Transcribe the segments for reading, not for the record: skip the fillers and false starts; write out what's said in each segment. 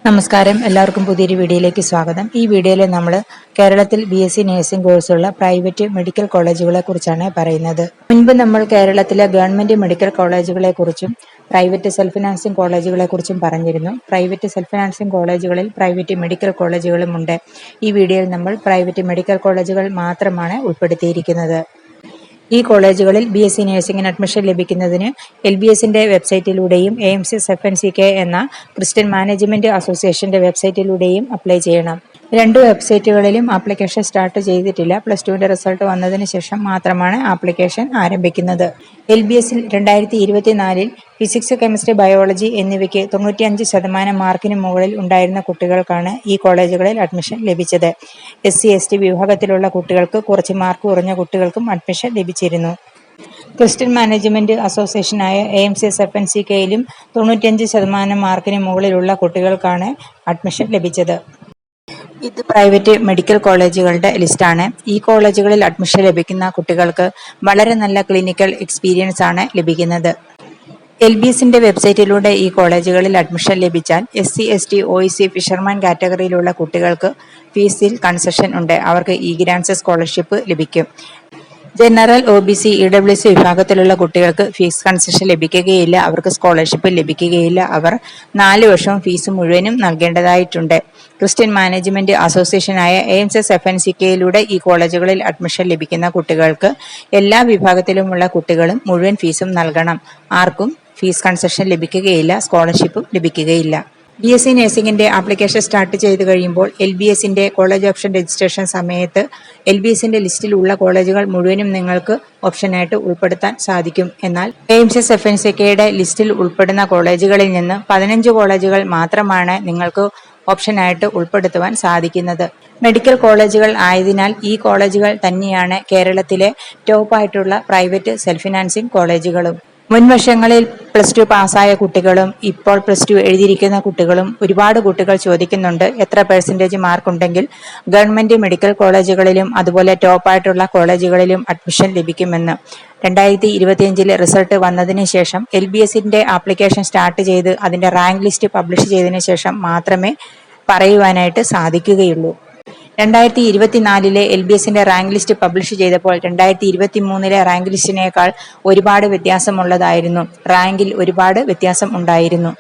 നമസ്കാരം, എല്ലാവർക്കും പുതിയൊരു വീഡിയോയിലേക്ക് സ്വാഗതം. ഈ വീഡിയോയിൽ നമ്മൾ കേരളത്തിൽ BSc നഴ്സിംഗ് കോഴ്സുള്ള പ്രൈവറ്റ് മെഡിക്കൽ കോളേജുകളെ കുറിച്ചാണ് പറയുന്നത്. മുൻപ് നമ്മൾ കേരളത്തിലെ ഗവൺമെന്റ് മെഡിക്കൽ കോളേജുകളെ കുറിച്ചും പ്രൈവറ്റ് സെൽഫ് ഫിനാൻസിംഗ് കോളേജുകളെ കുറിച്ചും പറഞ്ഞിരുന്നു. പ്രൈവറ്റ് സെൽഫ് ഫിനാൻസിംഗ് കോളേജുകളിൽ പ്രൈവറ്റ് മെഡിക്കൽ കോളേജുകളും ഉണ്ട്. ഈ വീഡിയോയിൽ നമ്മൾ പ്രൈവറ്റ് മെഡിക്കൽ കോളേജുകൾ മാത്രമാണ് ഉൾപ്പെടുത്തിയിരിക്കുന്നത്. ഈ കോളേജുകളിൽ BSc നഴ്സിംഗിന് അഡ്മിഷൻ ലഭിക്കുന്നതിന് LBSന്റെ വെബ്സൈറ്റിലൂടെയും AIMS FNCK എന്ന ക്രിസ്ത്യൻ മാനേജ്മെന്റ് അസോസിയേഷന്റെ വെബ്സൈറ്റിലൂടെയും അപ്ലൈ ചെയ്യണം. രണ്ട് വെബ്സൈറ്റുകളിലും ആപ്ലിക്കേഷൻ സ്റ്റാർട്ട് ചെയ്തിട്ടില്ല. +2ന്റെ റിസൾട്ട് വന്നതിന് ശേഷം മാത്രമാണ് ആപ്ലിക്കേഷൻ ആരംഭിക്കുന്നത്. LBSൽ 2024 ഫിസിക്സ്, കെമിസ്ട്രി, ബയോളജി എന്നിവയ്ക്ക് 95% മാർക്കിന് മുകളിൽ ഉണ്ടായിരുന്ന കുട്ടികൾക്കാണ് ഈ കോളേജുകളിൽ അഡ്മിഷൻ ലഭിച്ചത്. SC/ST വിഭാഗത്തിലുള്ള കുട്ടികൾക്ക് കുറച്ച് മാർക്ക് കുറഞ്ഞ കുട്ടികൾക്കും അഡ്മിഷൻ ലഭിച്ചിരുന്നു. ക്രിസ്ത്യൻ മാനേജ്മെന്റ് അസോസിയേഷനായ AIMS FNCKയിലും 95% മാർക്കിന് മുകളിലുള്ള കുട്ടികൾക്കാണ് അഡ്മിഷൻ ലഭിച്ചത്. ഇത് പ്രൈവറ്റ് മെഡിക്കൽ കോളേജുകളുടെ ലിസ്റ്റാണ്. ഈ കോളേജുകളിൽ അഡ്മിഷൻ ലഭിക്കുന്ന കുട്ടികൾക്ക് വളരെ നല്ല ക്ലിനിക്കൽ എക്സ്പീരിയൻസ് ആണ് ലഭിക്കുന്നത്. LBSന്റെ വെബ്സൈറ്റിലൂടെ ഈ കോളേജുകളിൽ അഡ്മിഷൻ ലഭിച്ചാൽ SC/ST OEC ഫിഷർമാൻ കാറ്റഗറിയിലുള്ള കുട്ടികൾക്ക് ഫീസിൽ കൺസെഷൻ ഉണ്ട്. അവർക്ക് ഗ്രാൻസ് സ്കോളർഷിപ്പ് ലഭിക്കും. ജനറൽ, OBC, EWC വിഭാഗത്തിലുള്ള കുട്ടികൾക്ക് ഫീസ് കൺസെഷൻ ലഭിക്കുകയില്ല. അവർക്ക് സ്കോളർഷിപ്പ് ലഭിക്കുകയില്ല. അവർ 4 വർഷവും ഫീസ് മുഴുവനും നൽകേണ്ടതായിട്ടുണ്ട്. ക്രിസ്ത്യൻ മാനേജ്മെന്റ് അസോസിയേഷനായ AIMS FNCKയിലൂടെ ഈ കോളേജുകളിൽ അഡ്മിഷൻ ലഭിക്കുന്ന കുട്ടികൾക്ക് എല്ലാ വിഭാഗത്തിലുമുള്ള കുട്ടികളും മുഴുവൻ ഫീസും നൽകണം. ആർക്കും ഫീസ് കൺസെഷൻ ലഭിക്കുകയില്ല, സ്കോളർഷിപ്പും ലഭിക്കുകയില്ല. BSc നഴ്സിംഗിന്റെ ആപ്ലിക്കേഷൻ സ്റ്റാർട്ട് ചെയ്തു കഴിയുമ്പോൾ LBSന്റെ കോളേജ് ഓപ്ഷൻ രജിസ്ട്രേഷൻ സമയത്ത് LBSന്റെ ലിസ്റ്റിൽ ഉള്ള കോളേജുകൾ മുഴുവനും നിങ്ങൾക്ക് ഓപ്ഷനായിട്ട് ഉൾപ്പെടുത്താൻ സാധിക്കും. എന്നാൽ AIMS FNCKയുടെ ലിസ്റ്റിൽ ഉൾപ്പെടുന്ന കോളേജുകളിൽ നിന്ന് 15 കോളേജുകൾ മാത്രമാണ് നിങ്ങൾക്ക് ഓപ്ഷനായിട്ട് ഉൾപ്പെടുത്തുവാൻ സാധിക്കുന്നത്. മെഡിക്കൽ കോളേജുകൾ ആയതിനാൽ ഈ കോളേജുകൾ തന്നെയാണ് കേരളത്തിലെ ടോപ്പായിട്ടുള്ള പ്രൈവറ്റ് സെൽഫ് ഫിനാൻസിംഗ് കോളേജുകളും. മുൻവർഷങ്ങളിൽ +2 പാസ്സായ കുട്ടികളും ഇപ്പോൾ +2 എഴുതിയിരിക്കുന്ന കുട്ടികളും ഒരുപാട് കുട്ടികൾ ചോദിക്കുന്നുണ്ട്, എത്ര % മാർക്കുണ്ടെങ്കിൽ ഗവൺമെന്റ് മെഡിക്കൽ കോളേജുകളിലും അതുപോലെ ടോപ്പായിട്ടുള്ള കോളേജുകളിലും അഡ്മിഷൻ ലഭിക്കുമെന്ന്. 2025 റിസൾട്ട് വന്നതിന് ശേഷം LBSന്റെ ആപ്ലിക്കേഷൻ സ്റ്റാർട്ട് ചെയ്ത് അതിന്റെ റാങ്ക് ലിസ്റ്റ് പബ്ലിഷ് ചെയ്തതിനു ശേഷം മാത്രമേ പറയുവാനായിട്ട് സാധിക്കുകയുള്ളൂ. 2024 LBSന്റെ റാങ്ക് ലിസ്റ്റ് പബ്ലിഷ് ചെയ്തപ്പോൾ 2023 റാങ്ക് ലിസ്റ്റിനേക്കാൾ ഒരുപാട് വ്യത്യാസമുള്ളതായിരുന്നു. റാങ്കിൽ ഒരുപാട് വ്യത്യാസം ഉണ്ടായിരുന്നു.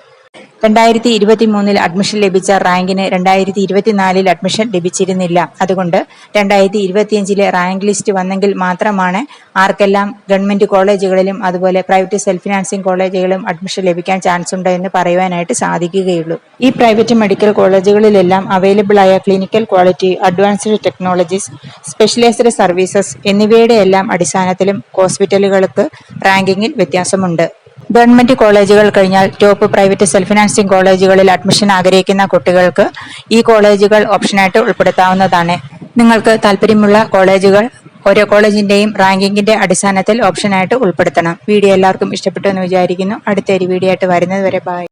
2023 അഡ്മിഷൻ ലഭിച്ച റാങ്കിന് 2024 അഡ്മിഷൻ ലഭിച്ചിരുന്നില്ല. അതുകൊണ്ട് 2025 റാങ്ക് ലിസ്റ്റ് വന്നെങ്കിൽ മാത്രമാണ് ആർക്കെല്ലാം ഗവൺമെന്റ് കോളേജുകളിലും അതുപോലെ പ്രൈവറ്റ് സെൽഫ് ഫിനാൻസിംഗ് കോളേജുകളിലും അഡ്മിഷൻ ലഭിക്കാൻ ചാൻസ് ഉണ്ട് എന്ന് പറയുവാനായിട്ട് സാധിക്കുകയുള്ളൂ. ഈ പ്രൈവറ്റ് മെഡിക്കൽ കോളേജുകളിലെല്ലാം അവൈലബിൾ ആയ clinical quality, advanced technologies, specialised services എന്നിവയുടെ എല്ലാം അടിസ്ഥാനത്തിലും ഹോസ്പിറ്റലുകൾക്ക് റാങ്കിങ്ങിൽ വ്യത്യാസമുണ്ട്. ഗവൺമെന്റ് കോളേജുകൾ കഴിഞ്ഞാൽ ടോപ്പ് പ്രൈവറ്റ് സെൽഫ് ഫിനാൻസിംഗ് കോളേജുകളിൽ അഡ്മിഷൻ ആഗ്രഹിക്കുന്ന കുട്ടികൾക്ക് ഈ കോളേജുകൾ ഓപ്ഷനായിട്ട് ഉൾപ്പെടുത്താവുന്നതാണ്. നിങ്ങൾക്ക് താല്പര്യമുള്ള കോളേജുകൾ ഓരോ കോളേജിന്റെയും റാങ്കിങ്ങിന്റെ അടിസ്ഥാനത്തിൽ ഓപ്ഷനായിട്ട് ഉൾപ്പെടുത്തണം. വീഡിയോ എല്ലാവർക്കും ഇഷ്ടപ്പെട്ടു എന്ന് വിചാരിക്കുന്നു. അടുത്തൊരു വീഡിയോ ആയിട്ട് വരുന്നത് വരെ ബൈ.